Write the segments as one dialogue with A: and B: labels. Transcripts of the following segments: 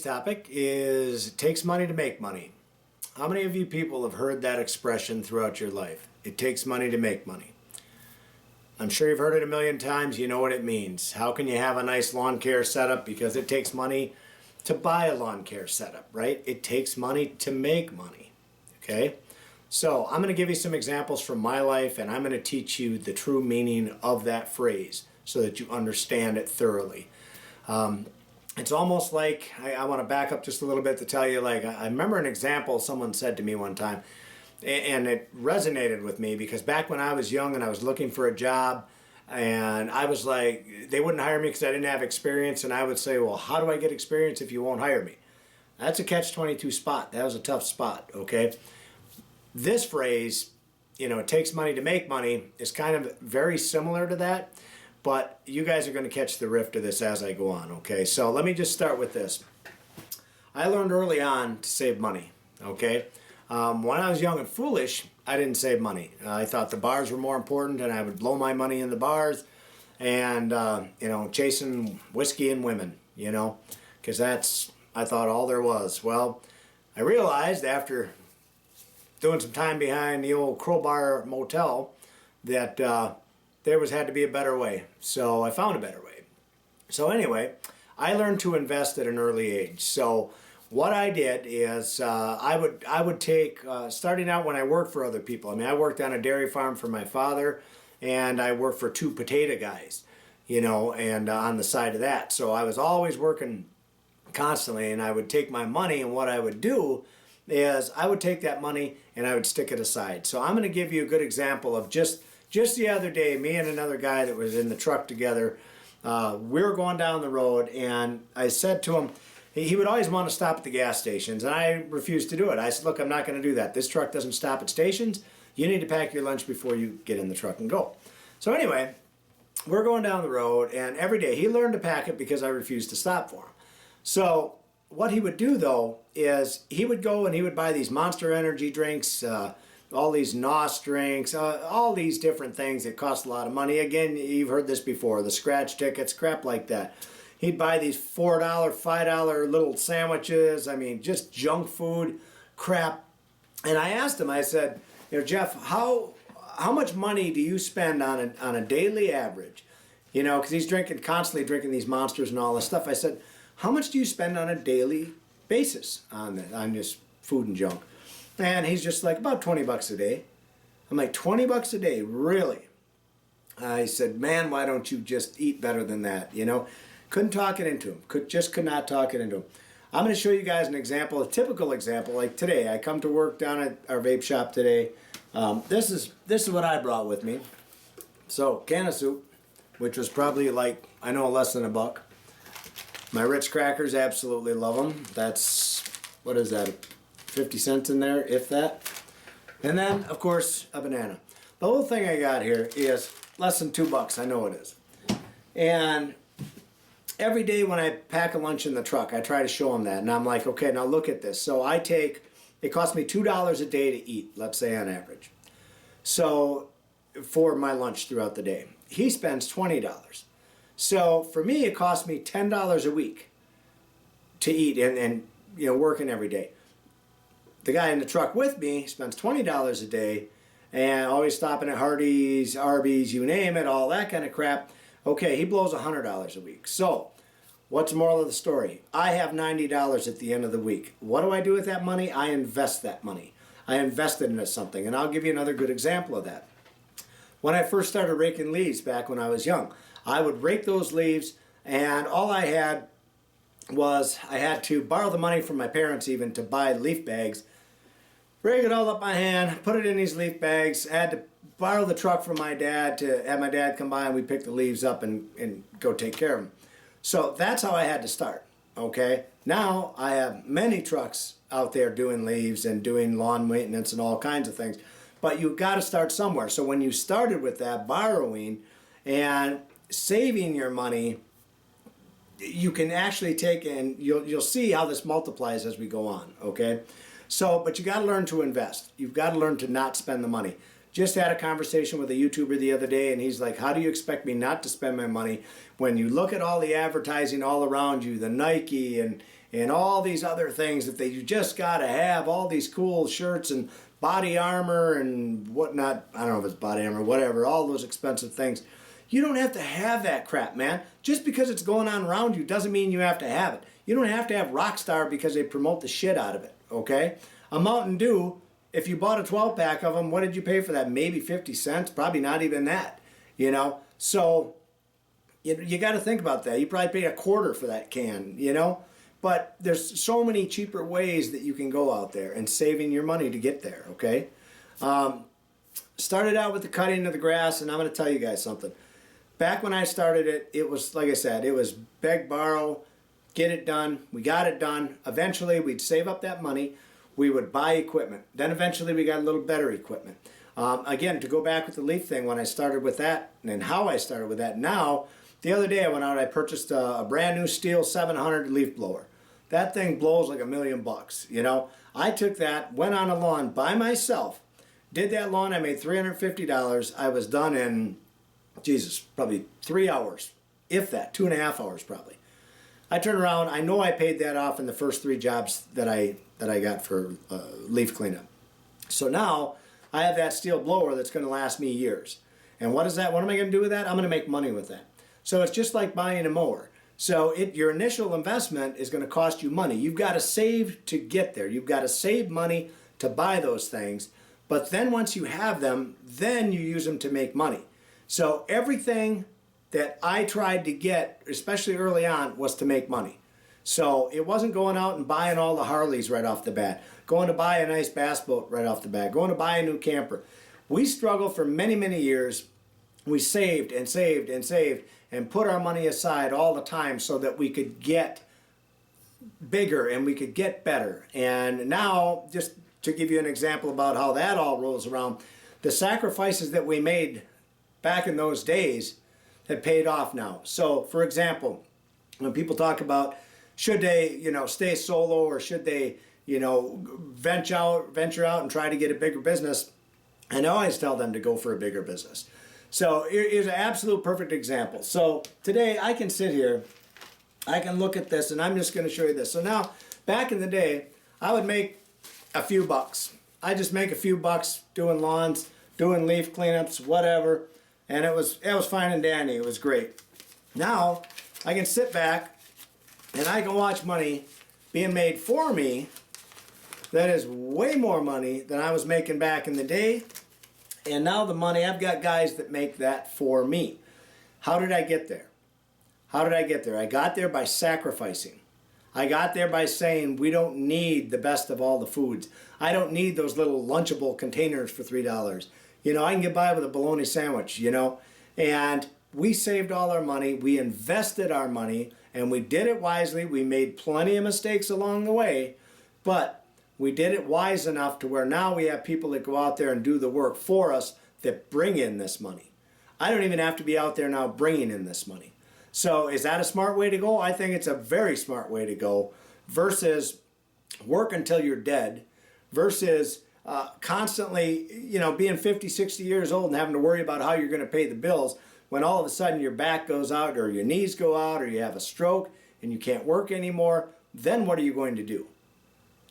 A: Today's topic is it takes money to make money. How many of you people have heard that expression throughout your life? It takes money to make money. I'm sure you've heard it a million times. You know what it means. How can you have a nice lawn care setup? Because it takes money to buy a lawn care setup, right? It takes money to make money, okay? So I'm going to give you some examples from my life, and I'm going to teach you the true meaning of that phrase so that you understand it thoroughly. It's almost like, I want to back up just a little bit to tell you, like, I remember an example someone said to me one time, and it resonated with me because back when I was young and I was looking for a job, and I was like, they wouldn't hire me because I didn't have experience, and I would say, well, how do I get experience if you won't hire me? That's a catch-22 spot. That was a tough spot, okay? This phrase, it takes money to make money, is kind of very similar to that. But you guys are going to catch the rift of this as I go on, okay? So let me just start with this. I learned early on to save money, okay? When I was young and foolish, I didn't save money. I thought the bars were more important, and I would blow my money in the bars and, chasing whiskey and women, because that's, I thought, all there was. Well, I realized after doing some time behind the old Crowbar Motel that there had to be a better way. So I found a better way. So anyway, I learned to invest at an early age. So what I did is I would take, starting out when I worked for other people. I mean, I worked on a dairy farm for my father, and I worked for 2 potato guys, and on the side of that. So I was always working constantly, and I would take my money, and what I would do is I would take that money and I would stick it aside. So I'm going to give you a good example of just the other day, me and another guy that was in the truck together, we were going down the road, and I said to him, he would always want to stop at the gas stations, and I refused to do it. I said, look, I'm not going to do that. This truck doesn't stop at stations. You need to pack your lunch before you get in the truck and go. So anyway, we're going down the road, and every day he learned to pack it because I refused to stop for him. So what he would do, though, is he would go and he would buy these Monster Energy drinks, all these NOS drinks, all these different things that cost a lot of money. Again, you've heard this before, the scratch tickets, crap like that. He'd buy these $4, $5 little sandwiches, I mean, just junk food, crap. And I asked him, I said, Jeff, how much money do you spend on a daily average? Because he's constantly drinking these Monsters and all this stuff. I said, how much do you spend on a daily basis on this food and junk? And he's just like, about 20 bucks a day. I'm like, 20 bucks a day, really? I said, man, why don't you just eat better than that, Couldn't talk it into him. Could not talk it into him. I'm going to show you guys an example, a typical example, like today. I come to work down at our vape shop today. This is what I brought with me. So, can of soup, which was probably like, I know, less than $1. My Ritz crackers, absolutely love them. That's, what is that, 50 cents in there, if that. And then, of course, a banana. The whole thing I got here is less than $2. I know it is. And every day when I pack a lunch in the truck, I try to show him that. And I'm like, okay, now look at this. So it costs me $2 a day to eat, let's say on average. So for my lunch throughout the day. He spends $20. So for me, it costs me $10 a week to eat and working every day. The guy in the truck with me spends $20 a day and always stopping at Hardee's, Arby's, you name it, all that kind of crap. Okay, he blows $100 a week. So what's the moral of the story? I have $90 at the end of the week. What do I do with that money? I invest that money. I invest it into something. And I'll give you another good example of that. When I first started raking leaves back when I was young, I would rake those leaves, and all I had was I had to borrow the money from my parents even to buy leaf bags, rake it all up by hand, put it in these leaf bags. I had to borrow the truck from my dad to have my dad come by, and we'd pick the leaves up and go take care of them. So that's how I had to start, okay? Now I have many trucks out there doing leaves and doing lawn maintenance and all kinds of things. But you've got to start somewhere. So when you started with that borrowing and saving your money, you can actually take, and you'll see how this multiplies as we go on, okay? So, but you got to learn to invest. You've got to learn to not spend the money. Just had a conversation with a YouTuber the other day, and he's like, how do you expect me not to spend my money when you look at all the advertising all around you, the Nike and and all these other things that you just got to have, all these cool shirts and body armor and whatnot. I don't know if it's body armor, whatever, all those expensive things. You don't have to have that crap, man. Just because it's going on around you doesn't mean you have to have it. You don't have to have Rockstar because they promote the shit out of it, okay? A Mountain Dew, if you bought a 12-pack of them, what did you pay for that? Maybe 50 cents, probably not even that, you know? So you got to think about that. You probably paid a quarter for that can, you know? But there's so many cheaper ways that you can go out there and saving your money to get there, okay? Started out with the cutting of the grass, and I'm going to tell you guys something. Back when I started it, it was, like I said, it was beg, borrow, get it done. We got it done. Eventually, we'd save up that money. We would buy equipment. Then eventually, we got a little better equipment. Again, to go back with the leaf thing, when I started with that and how I started with that, now, the other day I went out, I purchased a brand new Steel 700 leaf blower. That thing blows like $1 million, you know. I took that, went on a lawn by myself, did that lawn, I made $350. I was done in, Jesus, probably 3 hours, if that, 2.5 hours probably. I turned around, I know I paid that off in the first 3 jobs that I got for leaf cleanup. So now I have that steel blower that's going to last me years. And what is that? What am I going to do with that? I'm going to make money with that. So it's just like buying a mower. So your initial investment is going to cost you money. You've got to save to get there. You've got to save money to buy those things. But then once you have them, then you use them to make money. So everything that I tried to get, especially early on, was to make money. So it wasn't going out and buying all the Harleys right off the bat, going to buy a nice bass boat right off the bat, going to buy a new camper. We struggled for many, many years. We saved and saved and saved and put our money aside all the time so that we could get bigger and we could get better. And now, just to give you an example about how that all rolls around, the sacrifices that we made back in those days have paid off now. So, for example, when people talk about should they, you know, stay solo or should they, you know, venture out and try to get a bigger business, I always tell them to go for a bigger business. So here's an absolute perfect example. So today I can sit here, I can look at this, and I'm just going to show you this. So now, back in the day, I would make a few bucks. I just make a few bucks doing lawns, doing leaf cleanups, whatever, and it was fine and dandy. It was great. Now I can sit back and I can watch money being made for me that is way more money than I was making back in the day. And now the money, I've got guys that make that for me. How did I get there? How did I get there? I got there by sacrificing. I got there by saying we don't need the best of all the foods. I don't need those little Lunchable containers for $3. You know, I can get by with a bologna sandwich, you know. And we saved all our money. We invested our money. And we did it wisely. We made plenty of mistakes along the way. But we did it wise enough to where now we have people that go out there and do the work for us that bring in this money. I don't even have to be out there now bringing in this money. So is that a smart way to go? I think it's a very smart way to go versus work until you're dead versus constantly, you know, being 50, 60 years old and having to worry about how you're going to pay the bills when all of a sudden your back goes out or your knees go out or you have a stroke and you can't work anymore. Then what are you going to do?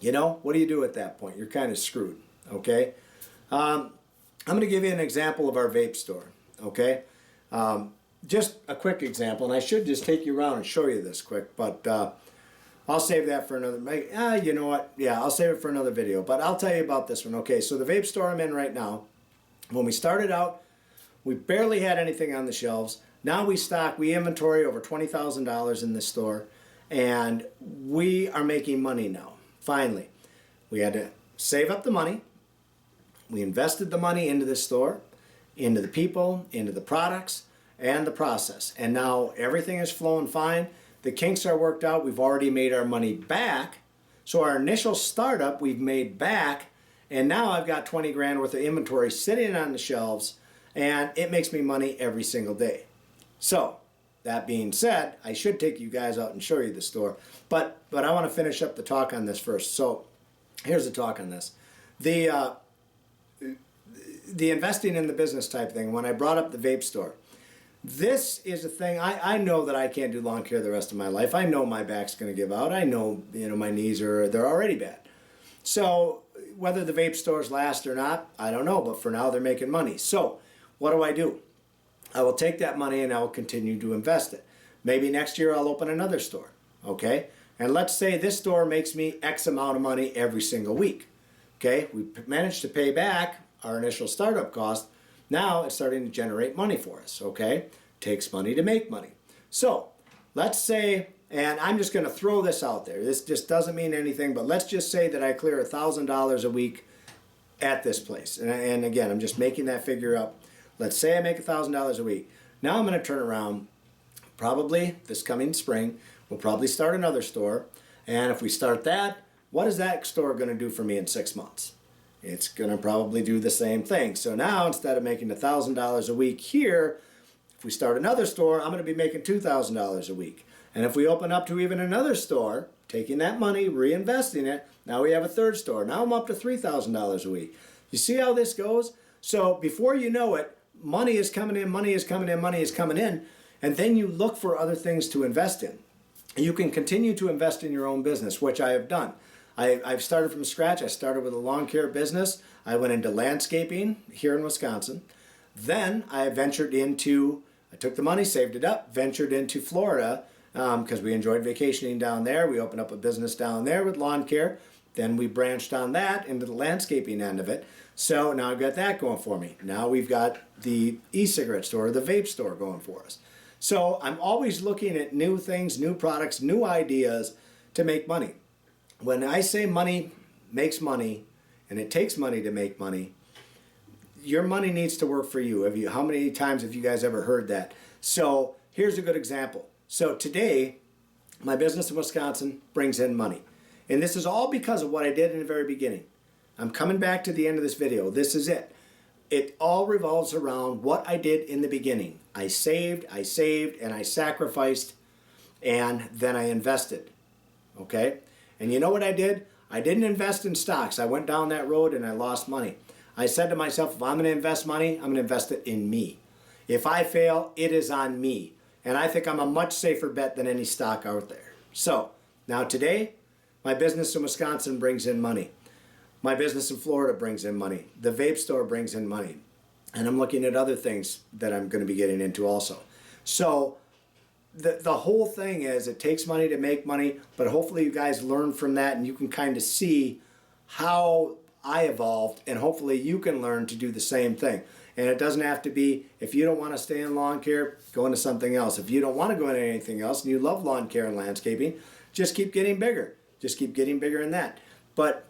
A: You know, what do you do at that point? You're kind of screwed, okay? I'm going to give you an example of our vape store, okay? Just a quick example, and I should just take you around and show you this quick, but I'll save that for another, you know what? Yeah, I'll save it for another video, but I'll tell you about this one. Okay, so the vape store I'm in right now, when we started out, we barely had anything on the shelves. Now we inventory over $20,000 in this store, and we are making money now. Finally, we had to save up the money. We invested the money into this store, into the people, into the products, and the process. And now everything is flowing fine. The kinks are worked out. We've already made our money back. So our initial startup we've made back. And now I've got 20 grand worth of inventory sitting on the shelves. And it makes me money every single day. So that being said, I should take you guys out and show you the store. But I want to finish up the talk on this first. So here's the talk on this. The investing in the business type thing, when I brought up the vape store, This is a thing, I know that I can't do lawn care the rest of my life. I know my back's going to give out. I know, my knees they're already bad. So whether the vape stores last or not, I don't know, but for now they're making money. So what do? I will take that money and I will continue to invest it. Maybe next year I'll open another store, okay? And let's say this store makes me X amount of money every single week, okay? We managed to pay back our initial startup cost. Now it's starting to generate money for us, okay? Takes money to make money. So let's say, and I'm just going to throw this out there. This just doesn't mean anything, but let's just say that I clear $1,000 a week at this place. And again, I'm just making that figure up. Let's say I make $1,000 a week. Now I'm going to turn around, probably this coming spring, we'll probably start another store. And if we start that, what is that store going to do for me in 6 months? It's going to probably do the same thing. So now instead of making $1,000 a week here, if we start another store, I'm going to be making $2,000 a week. And if we open up to even another store, taking that money, reinvesting it, now we have a third store. Now I'm up to $3,000 a week. You see how this goes? So before you know it, money is coming in, money is coming in, money is coming in, and then you look for other things to invest in. You can continue to invest in your own business, which I have done. I've started from scratch. I started with a lawn care business. I went into landscaping here in Wisconsin. Then I ventured into, I took the money, saved it up, ventured into Florida because we enjoyed vacationing down there. We opened up a business down there with lawn care. Then we branched on that into the landscaping end of it. So now I've got that going for me. Now we've got the e-cigarette store, the vape store going for us. So I'm always looking at new things, new products, new ideas to make money. When I say money makes money, and it takes money to make money, your money needs to work for you. How many times have you guys ever heard that? So here's a good example. So today, my business in Wisconsin brings in money. And this is all because of what I did in the very beginning. I'm coming back to the end of this video. This is it. It all revolves around what I did in the beginning. I saved, and I sacrificed, and then I invested. Okay? And you know what I did? I didn't invest in stocks. I went down that road and I lost money. I said to myself, if I'm going to invest money, I'm going to invest it in me. If I fail, it is on me. And I think I'm a much safer bet than any stock out there. So, now today, my business in Wisconsin brings in money. My business in Florida brings in money. The vape store brings in money. And I'm looking at other things that I'm going to be getting into also. So the whole thing is it takes money to make money, but hopefully you guys learn from that and you can kind of see how I evolved, and hopefully you can learn to do the same thing. And it doesn't have to be, if you don't want to stay in lawn care, go into something else. If you don't want to go into anything else and you love lawn care and landscaping, just keep getting bigger. Just keep getting bigger in that. But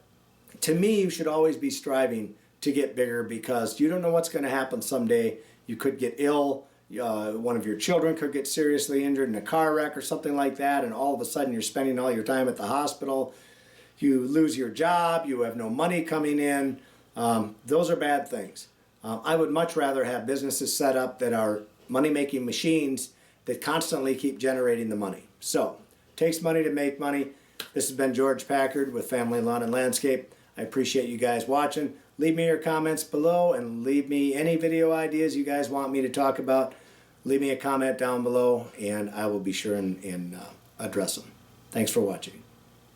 A: to me, you should always be striving to get bigger because you don't know what's going to happen someday. You could get ill. One of your children could get seriously injured in a car wreck or something like that, and all of a sudden you're spending all your time at the hospital. You lose your job. You have no money coming in. Those are bad things. I would much rather have businesses set up that are money-making machines that constantly keep generating the money. So, it takes money to make money. This has been George Packard with Family Lawn and Landscape. I appreciate you guys watching. Leave me your comments below and leave me any video ideas you guys want me to talk about. Leave me a comment down below and I will be sure and address them. Thanks for watching.